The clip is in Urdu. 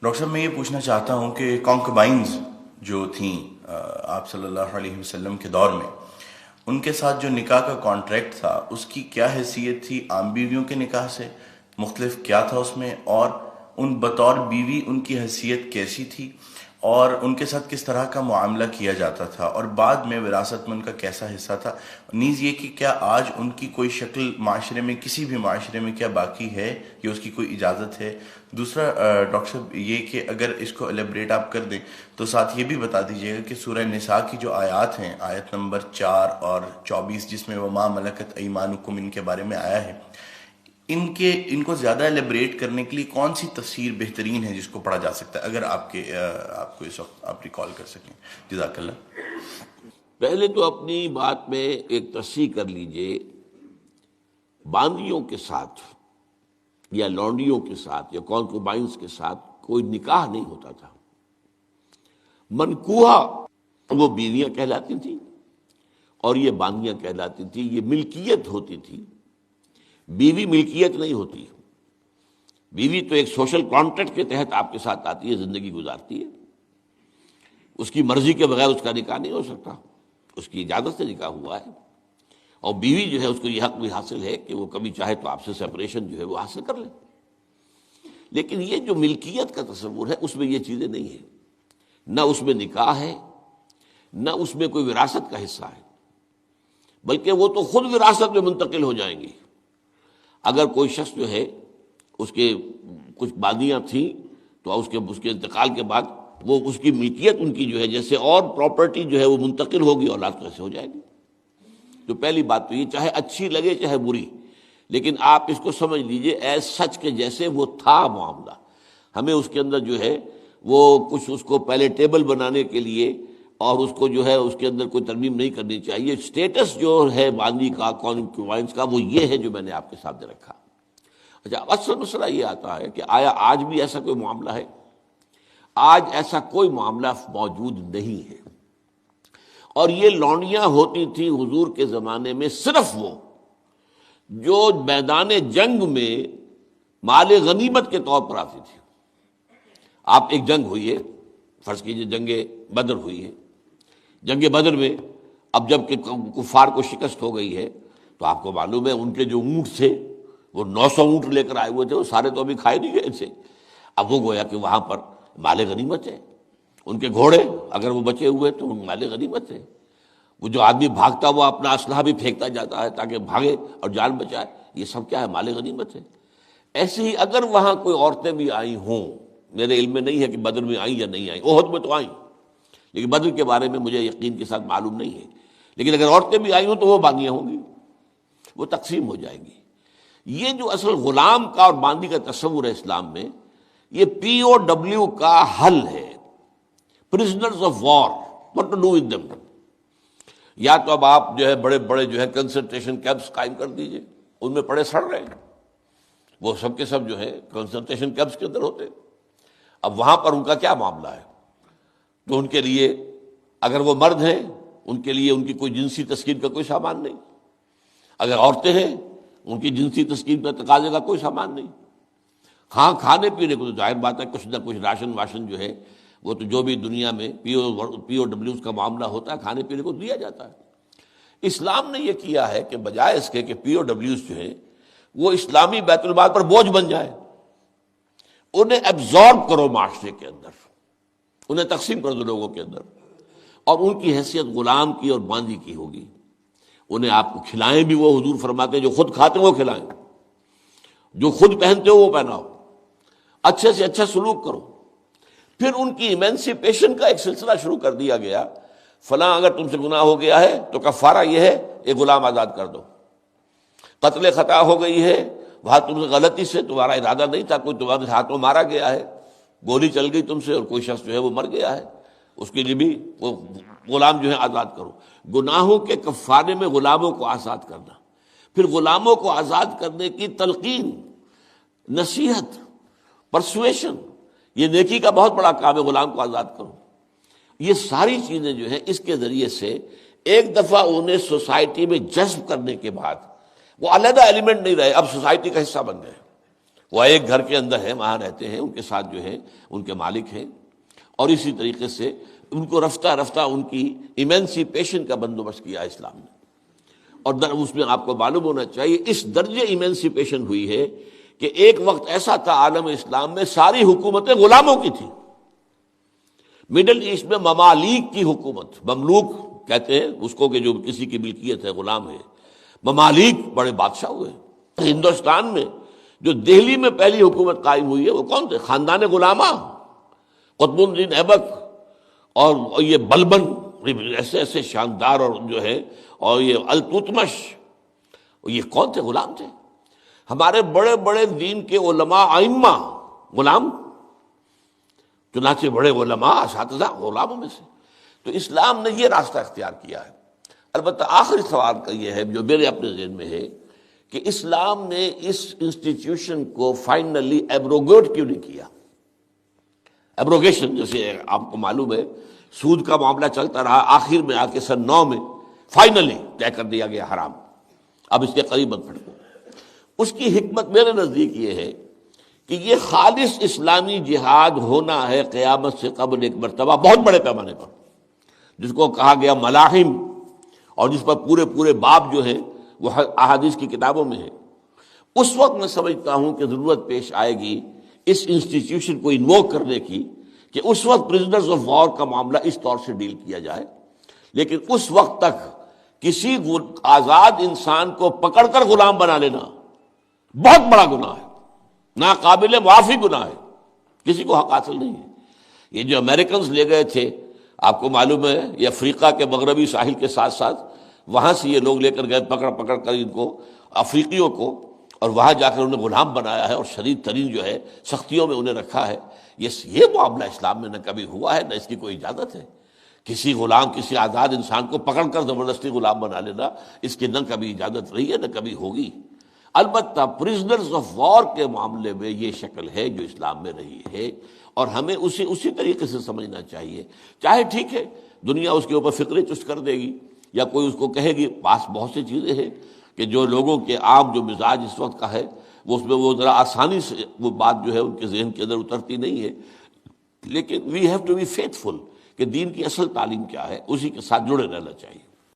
ڈاکٹر صاحب میں یہ پوچھنا چاہتا ہوں کہ کانکبائنز جو تھیں آپ صلی اللہ علیہ وسلم کے دور میں، ان کے ساتھ جو نکاح کا کانٹریکٹ تھا اس کی کیا حیثیت تھی عام بیویوں کے نکاح سے؟ مختلف کیا تھا اس میں؟ اور ان بطور بیوی ان کی حیثیت کیسی تھی اور ان کے ساتھ کس طرح کا معاملہ کیا جاتا تھا، اور بعد میں وراثت میں ان کا کیسا حصہ تھا؟ نیز یہ کہ کیا آج ان کی کوئی شکل معاشرے میں، کسی بھی معاشرے میں کیا باقی ہے یا اس کی کوئی اجازت ہے؟ دوسرا ڈاکٹر صاحب یہ کہ اگر اس کو ایلیبریٹ آپ کر دیں تو ساتھ یہ بھی بتا دیجیے گا کہ سورہ نساء کی جو آیات ہیں، آیت نمبر 4 اور 24 جس میں وما ملکت ایمانکم ان کے بارے میں آیا ہے، ان کو زیادہ ایلیبریٹ کرنے کے لیے کون سی تفسیر بہترین ہے جس کو پڑھا جا سکتا ہے، اگر آپ کو اس وقت آپ ریکال کر سکیں؟ جزاک اللہ۔ پہلے تو اپنی بات میں ایک تصحیح کر لیجئے، باندیوں کے ساتھ یا لونڈیوں کے ساتھ یا کانکوبائنز کے ساتھ کوئی نکاح نہیں ہوتا تھا۔ منکوحہ وہ بیویاں کہلاتی تھیں اور یہ باندیاں کہلاتی تھیں، یہ ملکیت ہوتی تھی۔ بیوی ملکیت نہیں ہوتی، بیوی تو ایک سوشل کانٹریکٹ کے تحت آپ کے ساتھ آتی ہے، زندگی گزارتی ہے، اس کی مرضی کے بغیر اس کا نکاح نہیں ہو سکتا، اس کی اجازت سے نکاح ہوا ہے۔ اور بیوی جو ہے اس کو یہ حق بھی حاصل ہے کہ وہ کبھی چاہے تو آپ سے سپریشن جو ہے وہ حاصل کر لے۔ لیکن یہ جو ملکیت کا تصور ہے اس میں یہ چیزیں نہیں ہیں، نہ اس میں نکاح ہے، نہ اس میں کوئی وراثت کا حصہ ہے، بلکہ وہ تو خود وراثت میں منتقل ہو جائیں گی۔ اگر کوئی شخص جو ہے اس کے کچھ باندیاں تھیں تو اس کے انتقال کے بعد وہ اس کی ملکیت ان کی جو ہے جیسے اور پراپرٹی جو ہے وہ منتقل ہوگی، اولاد تو ایسے ہو جائے گی۔ تو پہلی بات تو یہ چاہے اچھی لگے چاہے بری، لیکن آپ اس کو سمجھ لیجئے ایز سچ کے جیسے وہ تھا معاملہ۔ ہمیں اس کے اندر جو ہے وہ کچھ اس کو پہلے ٹیبل بنانے کے لیے اور اس کو جو ہے اس کے اندر کوئی ترمیم نہیں کرنی چاہیے۔ سٹیٹس جو ہے باندی کا، کانکوبائنز کا، وہ یہ ہے جو میں نے آپ کے سامنے رکھا۔ اچھا، اصل مسئلہ یہ آتا ہے کہ آیا آج بھی ایسا کوئی معاملہ ہے؟ آج ایسا کوئی معاملہ موجود نہیں ہے۔ اور یہ لونڈیاں ہوتی تھیں حضور کے زمانے میں صرف وہ جو میدان جنگ میں مال غنیمت کے طور پر آتی تھی۔ آپ ایک جنگ ہوئی ہے، فرض کیجئے جنگ بدر ہوئی ہے، جنگ بدر میں اب جب کہ کفار کو شکست ہو گئی ہے تو آپ کو معلوم ہے ان کے جو اونٹ تھے وہ 900 اونٹ لے کر آئے ہوئے تھے، وہ سارے تو ابھی کھائے نہیں گئے تھے۔ اب وہ گویا کہ وہاں پر مال غنیمت ہے، ان کے گھوڑے اگر وہ بچے ہوئے تو مال غنیمت ہے۔ وہ جو آدمی بھاگتا وہ اپنا اسلحہ بھی پھینکتا جاتا ہے تاکہ بھاگے اور جان بچائے، یہ سب کیا ہے؟ مال غنیمت ہے۔ ایسے ہی اگر وہاں کوئی عورتیں بھی آئی ہوں، میرے علم میں نہیں ہے کہ بدر میں آئیں یا نہیں آئیں، احد میں تو آئیں، لیکن بدر کے بارے میں مجھے یقین کے ساتھ معلوم نہیں ہے، لیکن اگر عورتیں بھی آئی ہوں تو وہ باندیاں ہوں گی، وہ تقسیم ہو جائیں گی۔ یہ جو اصل غلام کا اور باندی کا تصور ہے اسلام میں، یہ POW کا حل ہے، prisoners of war, what to do with them۔ یا تو اب آپ جو ہے بڑے بڑے جو ہے کنسنٹریشن کیمپس قائم کر دیجئے، ان میں پڑے سڑ رہے ہیں، وہ سب کے سب جو ہے کنسنٹریشن کیمپس کے اندر ہوتے۔ اب وہاں پر ان کا کیا معاملہ ہے؟ تو ان کے لیے اگر وہ مرد ہیں ان کے لیے ان کی کوئی جنسی تسکین کا کوئی سامان نہیں، اگر عورتیں ہیں ان کی جنسی تسکین کا تقاضے کا کوئی سامان نہیں۔ ہاں، کھانے پینے کو تو ظاہر بات ہے کچھ نہ کچھ راشن واشن جو ہے وہ تو جو بھی دنیا میں POWs کا معاملہ ہوتا ہے کھانے پینے کو دیا جاتا ہے۔ اسلام نے یہ کیا ہے کہ بجائے اس کے کہ POWs جو ہیں وہ اسلامی بیت المال پر بوجھ بن جائے، انہیں ایبزارب کرو معاشرے کے اندر، انہیں تقسیم کر دو لوگوں کے اندر، اور ان کی حیثیت غلام کی اور باندی کی ہوگی۔ انہیں آپ کو کھلائیں بھی وہ، حضور فرماتے ہیں جو خود کھاتے ہیں وہ کھلائیں، جو خود پہنتے ہو وہ پہناؤ، اچھے سے اچھا سلوک کرو۔ پھر ان کی ایمینسیپیشن کا ایک سلسلہ شروع کر دیا گیا، فلاں اگر تم سے گناہ ہو گیا ہے تو کفارہ یہ ہے ایک غلام آزاد کر دو، قتل خطا ہو گئی ہے، وہاں تم سے غلطی سے تمہارا ارادہ نہیں تھا، کوئی تمہارے ہاتھوں مارا گیا ہے، گولی چل گئی تم سے اور کوئی شخص جو ہے وہ مر گیا ہے، اس کے لیے بھی وہ غلام جو ہے آزاد کرو۔ گناہوں کے کفارے میں غلاموں کو آزاد کرنا، پھر غلاموں کو آزاد کرنے کی تلقین، نصیحت، پرسویشن، یہ نیکی کا بہت بڑا کام ہے، غلام کو آزاد کرو۔ یہ ساری چیزیں جو ہیں اس کے ذریعے سے ایک دفعہ انہیں سوسائٹی میں جذب کرنے کے بعد وہ علیحدہ ایلیمنٹ نہیں رہے، اب سوسائٹی کا حصہ بن گئے، وہ ایک گھر کے اندر ہیں، وہاں رہتے ہیں، ان کے ساتھ جو ہے ان کے مالک ہیں، اور اسی طریقے سے ان کو رفتہ رفتہ ان کی ایمینسیپیشن کا بندوبست کیا اسلام نے. اور اس میں آپ کو معلوم ہونا چاہیے اس درجے ایمینسیپیشن ہوئی ہے کہ ایک وقت ایسا تھا عالم اسلام میں ساری حکومتیں غلاموں کی تھیں. مڈل ایسٹ میں ممالک کی حکومت، مملوک کہتے ہیں اس کو کہ جو کسی کی ملکیت ہے، غلام ہے. ممالک بڑے بادشاہ ہوئے. ہندوستان میں جو دہلی میں پہلی حکومت قائم ہوئی ہے وہ کون تھے؟ خاندان غلامہ، قطب الدین ایبک اور یہ بلبن، ایسے ایسے شاندار، اور جو ہے اور یہ التتمش، یہ کون تھے؟ غلام تھے. ہمارے بڑے بڑے دین کے علماء ائمہ غلام، چنانچہ بڑے علماء اساتذہ غلاموں میں سے. تو اسلام نے یہ راستہ اختیار کیا ہے. البتہ آخری سوال کا یہ ہے جو میرے اپنے ذہن میں ہے کہ اسلام نے اس انسٹیٹیوشن کو فائنلی ایبروگیٹ کیوں نہیں کیا؟ ایبروگیشن، جیسے آپ کو معلوم ہے سود کا معاملہ چلتا رہا، آخر میں آ کے سن 9 میں فائنلی طے کر دیا گیا حرام، اب اس کے قریب مت پھٹکو. اس کی حکمت میرے نزدیک یہ ہے کہ یہ خالص اسلامی جہاد ہونا ہے قیامت سے قبل ایک مرتبہ بہت بڑے پیمانے پر، جس کو کہا گیا ملاحم، اور جس پر پورے پورے باب جو ہیں وہ احادیث کی کتابوں میں ہے. اس وقت میں سمجھتا ہوں کہ ضرورت پیش آئے گی اس انسٹیٹیوشن کو انووک کرنے کی کہ اس وقت پرزنرز آف وار کا معاملہ اس طور سے ڈیل کیا جائے. لیکن اس وقت تک کسی آزاد انسان کو پکڑ کر غلام بنا لینا بہت بڑا گناہ ہے، ناقابل معافی گناہ ہے، کسی کو حق حاصل نہیں ہے. یہ جو امریکنز لے گئے تھے، آپ کو معلوم ہے یہ افریقہ کے مغربی ساحل کے ساتھ ساتھ وہاں سے یہ لوگ لے کر گئے پکڑ پکڑ کر ان کو، افریقیوں کو، اور وہاں جا کر انہیں غلام بنایا ہے اور شدید ترین جو ہے سختیوں میں انہیں رکھا ہے. یہ معاملہ اسلام میں نہ کبھی ہوا ہے، نہ اس کی کوئی اجازت ہے. کسی غلام، کسی آزاد انسان کو پکڑ کر زبردستی غلام بنا لینا، اس کی نہ کبھی اجازت رہی ہے نہ کبھی ہوگی. البتہ پرزنرز آف وار کے معاملے میں یہ شکل ہے جو اسلام میں رہی ہے، اور ہمیں اسی طریقے سے سمجھنا چاہیے. چاہے ٹھیک ہے دنیا اس کے اوپر فکرے چست کر دے گی، یا کوئی اس کو کہے گی، پاس بہت سی چیزیں ہیں کہ جو لوگوں کے عام جو مزاج اس وقت کا ہے وہ اس میں وہ ذرا آسانی سے وہ بات جو ہے ان کے ذہن کے اندر اترتی نہیں ہے. لیکن we have to be faithful کہ دین کی اصل تعلیم کیا ہے، اسی کے ساتھ جڑے رہنا چاہیے.